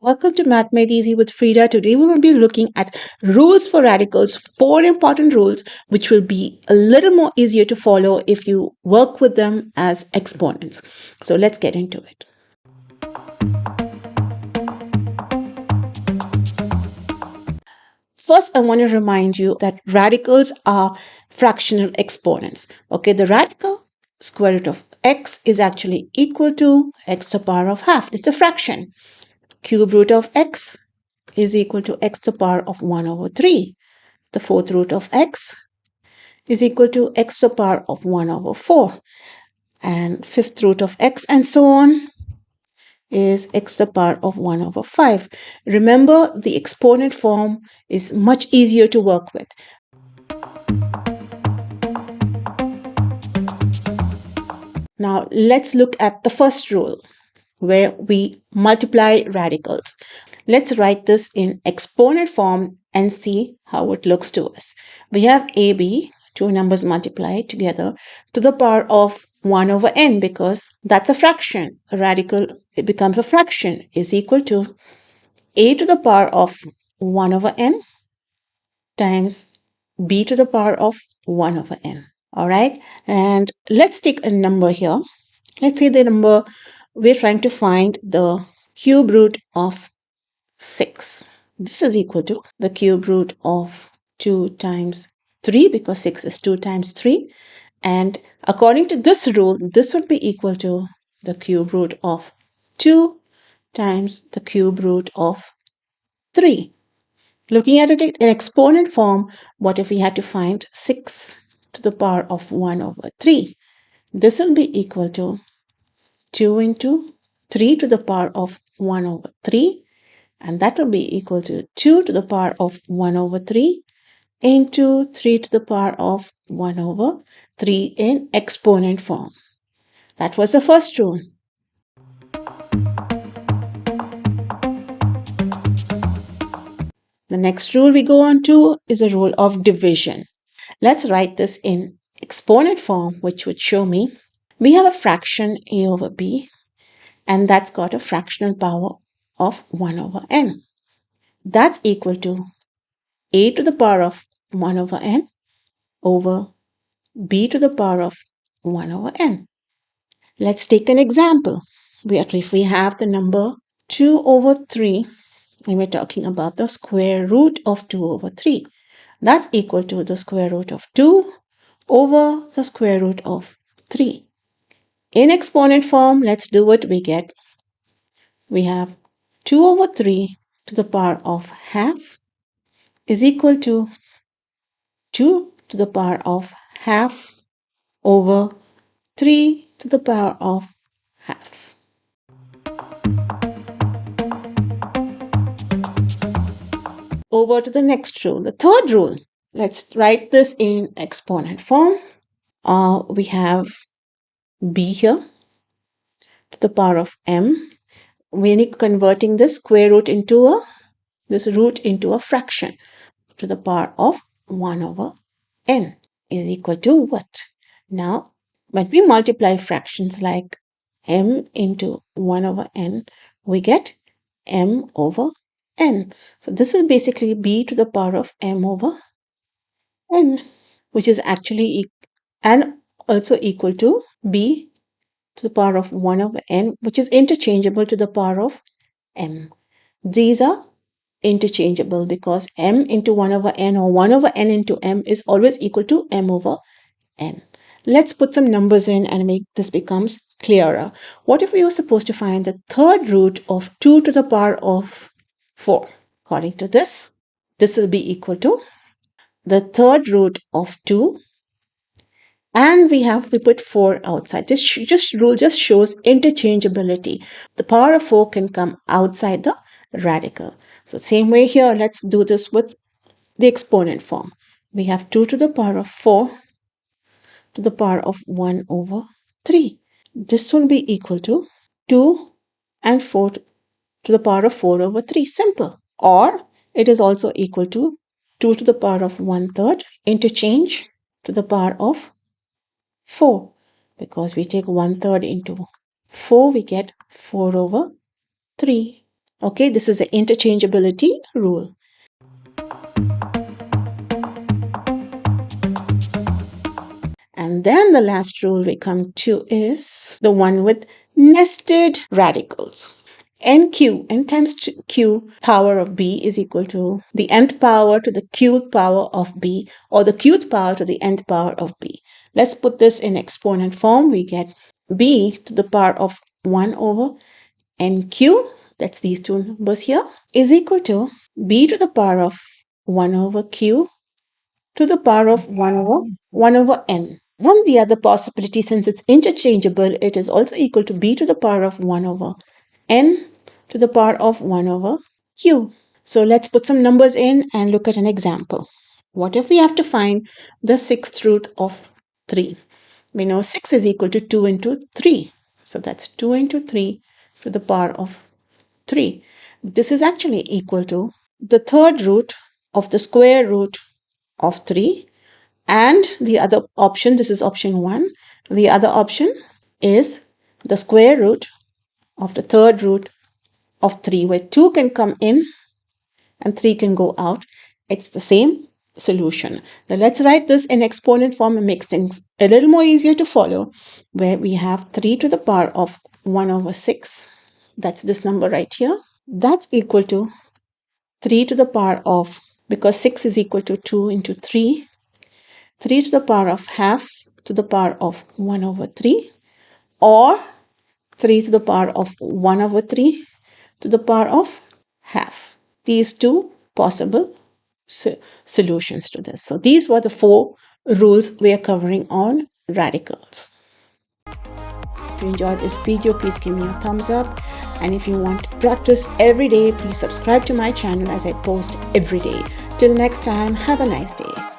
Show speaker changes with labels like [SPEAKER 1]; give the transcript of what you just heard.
[SPEAKER 1] Welcome to Math Made Easy with Frida. Today we will be looking at rules for radicals, 4 important rules which will be a little more easier to follow if you work with them as exponents. So let's get into it. First, I want to remind you that radicals are fractional exponents. Okay, the radical square root of x is actually equal to x to the power of half. It's a fraction. Cube root of x is equal to x to the power of 1 over 3. The fourth root of x is equal to x to the power of 1 over 4. And fifth root of x and so on is x to the power of 1 over 5. Remember, the exponent form is much easier to work with. Now, let's look at the first rule where we multiply radicals. Let's write this in exponent form and see how it looks to us. We have AB, two numbers multiplied together, to the power of 1 over n because that's a fraction. A radical, it becomes a fraction, is equal to a to the power of 1 over n times b to the power of 1 over n. All right, and let's take a number here. Let's say the number we're trying to find the cube root of 6. This is equal to the cube root of 2 times 3 because 6 is 2 times 3. And according to this rule, this would be equal to the cube root of 2 times the cube root of 3. Looking at it in exponent form, what if we had to find 6 to the power of 1 over 3? This will be equal to 2 into 3 to the power of 1 over 3. And that will be equal to 2 to the power of 1 over 3 into 3 to the power of 1 over 3 in exponent form. That was the first rule. The next rule we go on to is a rule of division. Let's write this in exponent form, which would show me we have a fraction a over b, and that's got a fractional power of 1 over n. That's equal to a to the power of 1 over n over b to the power of 1 over n. Let's take an example. If we have the number 2 over 3, and we're talking about the square root of 2 over 3, that's equal to the square root of 2 over the square root of 3. In exponent form, let's do it. We have 2 over 3 to the power of half is equal to 2 to the power of half over 3 to the power of half. Over to the next rule, the third rule. Let's write this in exponent form. We have b here to the power of m. We're converting this square root into this root into a fraction to the power of 1 over n is equal to what? Now, when we multiply fractions like m into 1 over n, we get m over n. So this will basically be to the power of m over n, which is actually and also equal to b to the power of 1 over n, which is interchangeable to the power of m. These are interchangeable because m into 1 over n or 1 over n into m is always equal to m over n. Let's put some numbers in and make this becomes clearer. What if we were supposed to find the third root of 2 to the power of 4? According to this will be equal to the third root of 2, and we put 4 outside. This rule just shows interchangeability. The power of 4 can come outside the radical. So same way here, let's do this with the exponent form. We have 2 to the power of 4 to the power of 1 over 3. This will be equal to 2 and 4 to the power of 4 over 3. Simple. Or it is also equal to 2 to the power of 1/3 interchange to the power of 4. Because we take 1/3 into 4, we get 4 over 3. Okay, this is the interchangeability rule. And then the last rule we come to is the one with nested radicals. N times q power of b is equal to the nth power to the qth power of b, or the qth power to the nth power of b. Let's put this in exponent form. We get b to the power of 1 over nq, that's these two numbers here, is equal to b to the power of 1 over q to the power of 1 over n. And the other possibility, since it's interchangeable, it is also equal to b to the power of 1 over n to the power of 1 over q. So let's put some numbers in and look at an example. What if we have to find the sixth root of 3? We know 6 is equal to 2 into 3. So that's 2 into 3 to the power of 3. This is actually equal to the third root of the square root of 3. And the other option, this is option 1. The other option is the square root of the third root of 3, where 2 can come in and 3 can go out. It's the same solution. Now let's write this in exponent form and make things a little more easier to follow, where we have 3 to the power of 1 over 6. That's this number right here. That's equal to 3 to the power of, because 6 is equal to 2 into 3, 3 to the power of half to the power of 1 over 3, or 3 to the power of 1 over 3 to the power of half. These two possible solutions to this. So these were the 4 rules we are covering on radicals. If you enjoyed this video, please give me a thumbs up. And if you want to practice every day, please subscribe to my channel as I post every day. Till next time, have a nice day.